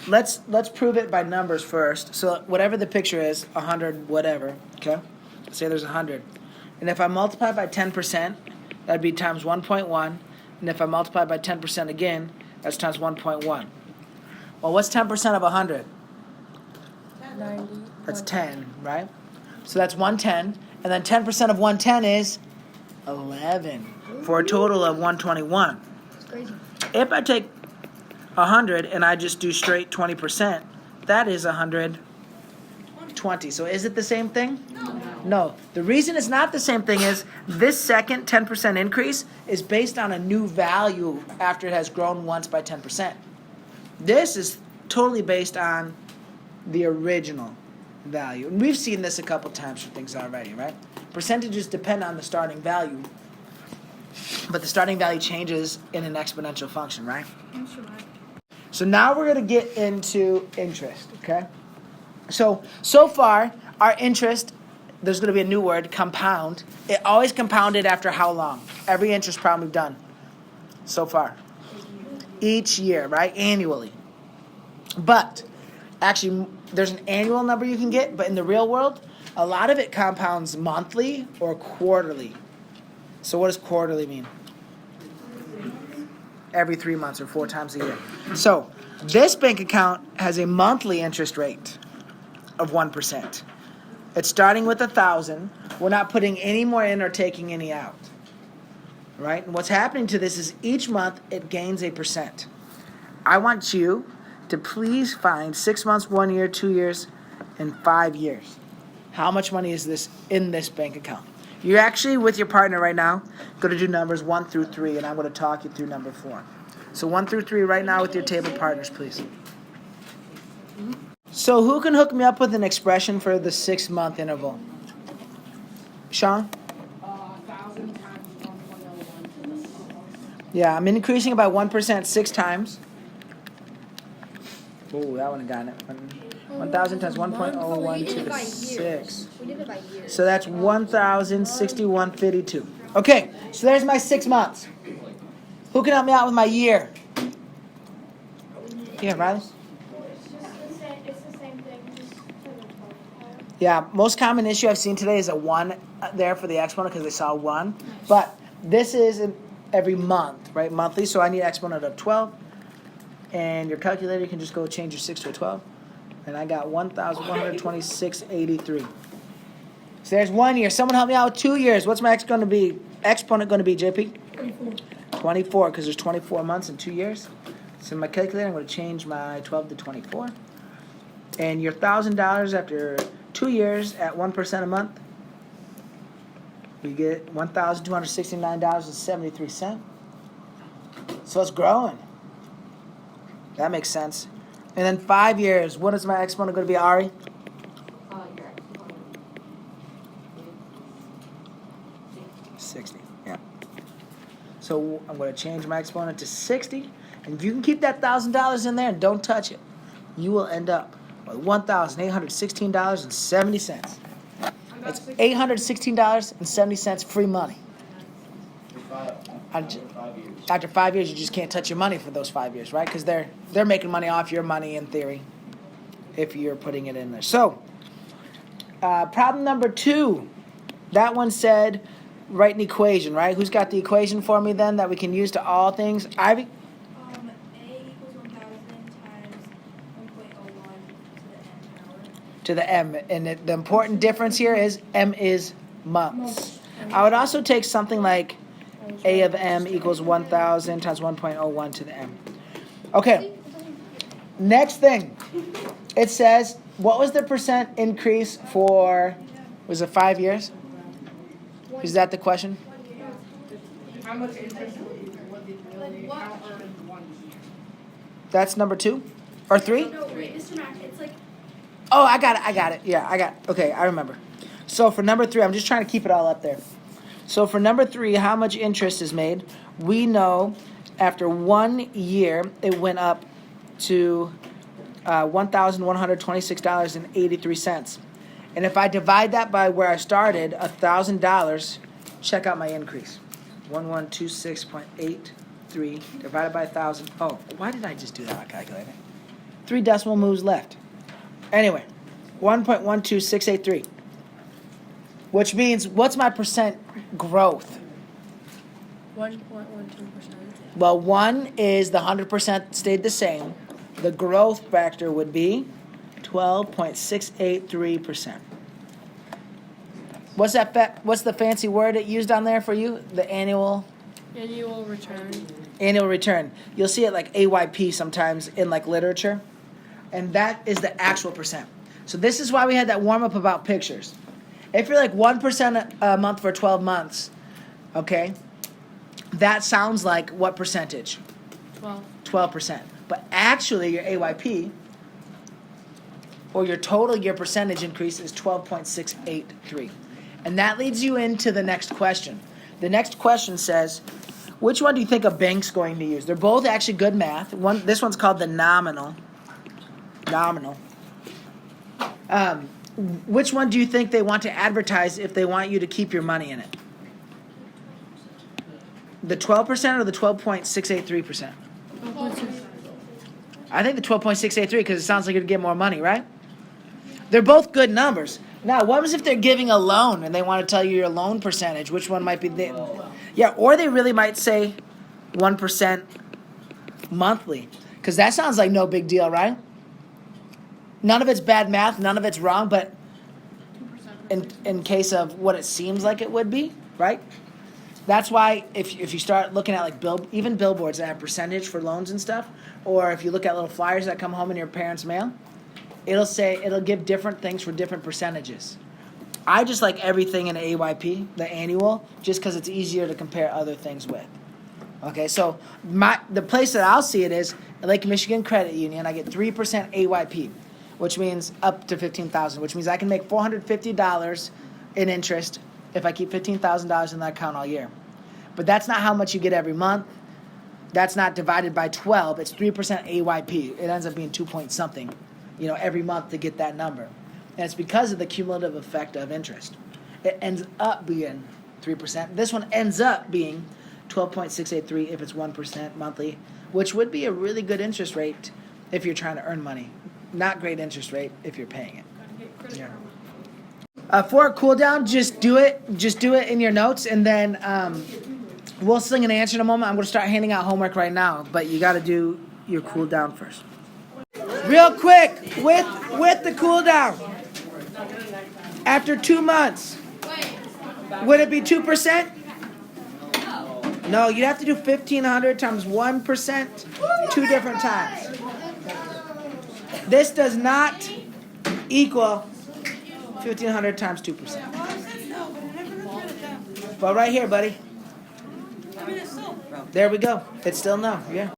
let's prove it by numbers first. So whatever the picture is, 100, whatever, okay? Say there's 100. And if I multiply by 10%, that'd be times 1.1. And if I multiply by 10% again, that's times 1.1. Well, what's 10% of 100? 90. That's 10, right? So that's 110. And then 10% of 110 is 11 for a total of 121. It's crazy. If I take 100 and I just do straight 20%, that is 120. So is it the same thing? No. The reason it's not the same thing is this second 10% increase is based on a new value after it has grown once by 10%. This is totally based on the original value. And we've seen this a couple times for things already, right? Percentages depend on the starting value, but the starting value changes in an exponential function, right? So now we're going to get into interest, okay? So far, our interest, there's going to be a new word, compound. It always compounded after how long? Every interest problem we've done so far. Each year, right? Annually. But actually, there's an annual number you can get, but in the real world, a lot of it compounds monthly or quarterly. So what does quarterly mean? Every 3 months or 4 times a year. So this bank account has a monthly interest rate of 1%. It's starting with 1,000. We're not putting any more in or taking any out. Right? And what's happening to this is each month it gains a percent. I want you to please find 6 months, 1 year, 2 years, and 5 years. How much money is this in this bank account? You're actually with your partner right now going to do numbers 1 through 3, and I'm going to talk you through number 4. So 1 through 3 right now with your table partners, please. So who can hook me up with an expression for the 6-month interval? Sean? 1,000 times 1.01. Yeah, I'm increasing by 1% 6 times. Oh, that one got it. 1,000 times 1.01 to the 6. We did it by years. So that's 1,061.52. Okay, so there's my 6 months. Who can help me out with my year? Yeah, Riley? It's the same thing. Just Yeah, most common issue I've seen today is a 1 there for the exponent because they saw 1. But this is every month, right? Monthly, so I need exponent of 12. And your calculator, you can just go change your 6 to a 12. And I got 1,126.83. So there's 1 year. Someone help me out with 2 years. What's my exponent going to be, JP? 24, because there's 24 months in 2 years. So in my calculator, I'm going to change my 12 to 24. And your $1,000 after 2 years at 1% a month, you get $1,269.73. So it's growing. That makes sense. And then 5 years, what is my exponent going to be, Ari? Your exponent. 60, yeah. So I'm going to change my exponent to 60. And if you can keep that $1,000 in there and don't touch it, you will end up with $1,816.70. That's $816.70 free money. After 5 years, you just can't touch your money for those 5 years, right? Because they're making money off your money in theory if you're putting it in there. So, problem number 2. That one said write an equation, right? Who's got the equation for me then that we can use to all things? Ivy? A equals 1,000 times 1.01 To the m. And the important difference here is m is months. I would also take something like a of m equals 1,000 times 1.01 to the m. Okay. Next thing. It says, what was the percent increase for, was it 5 years? Is that the question? How much interest would the account earn in 1 year? That's number 2? Or 3? No, wait, Mr. Mack, it's like Oh, I got it. Yeah, okay, I remember. So for number 3, I'm just trying to keep it all up there. So for number 3, how much interest is made? We know after 1 year, it went up to $1,126.83. And if I divide that by where I started, $1,000, check out my increase. 1126.83 divided by 1,000. Oh, why did I just do that on my calculator? 3 decimal moves left. Anyway, 1.12683. Which means, what's my percent growth? 1.12%. Well, 1 is the 100% stayed the same. The growth factor would be 12.683%. What's that? What's the fancy word it used on there for you? The annual return. Annual return. You'll see it like AYP sometimes in like literature, and that is the actual percent. So this is why we had that warm up about pictures. If you're like 1% a month for 12 months, okay, that sounds like what percentage? 12%. But actually, your AYP or your total year percentage increase is 12.683. And that leads you into the next question. The next question says, which one do you think a bank's going to use? They're both actually good math. This one's called the nominal. Which one do you think they want to advertise if they want you to keep your money in it? The 12% or the 12.683%? I think the 12.683 because it sounds like you'd get more money, right? They're both good numbers. Now, what was if they're giving a loan and they want to tell you your loan percentage? Which one might be yeah, or they really might say 1% monthly because that sounds like no big deal, right? None of it's bad math, none of it's wrong, but in case of what it seems like it would be, right? That's why if you start looking at like even billboards that have percentage for loans and stuff, or if you look at little flyers that come home in your parents' mail, it'll give different things for different percentages. I just like everything in AYP, the annual, just because it's easier to compare other things with. Okay, so the place that I'll see it is Lake Michigan Credit Union. I get 3% AYP, which means up to $15,000, which means I can make $450 in interest if I keep $15,000 in that account all year. But that's not how much you get every month. That's not divided by 12. It's 3% AYP. It ends up being 2 point something, every month to get that number. And it's because of the cumulative effect of interest. It ends up being 3%. This one ends up being 12.683 if it's 1% monthly, which would be a really good interest rate if you're trying to earn money. Not great interest rate if you're paying it. Yeah. For a cool down, just do it in your notes, and then we'll sing an answer in a moment. I'm going to start handing out homework right now, but you got to do your cool down first. Real quick, with the cool down, after 2 months, would it be 2%? No, you'd have to do 1,500 times 1% 2 different times. This does not equal 1,500 times 2%. But right here, buddy. There we go. It's still no, yeah.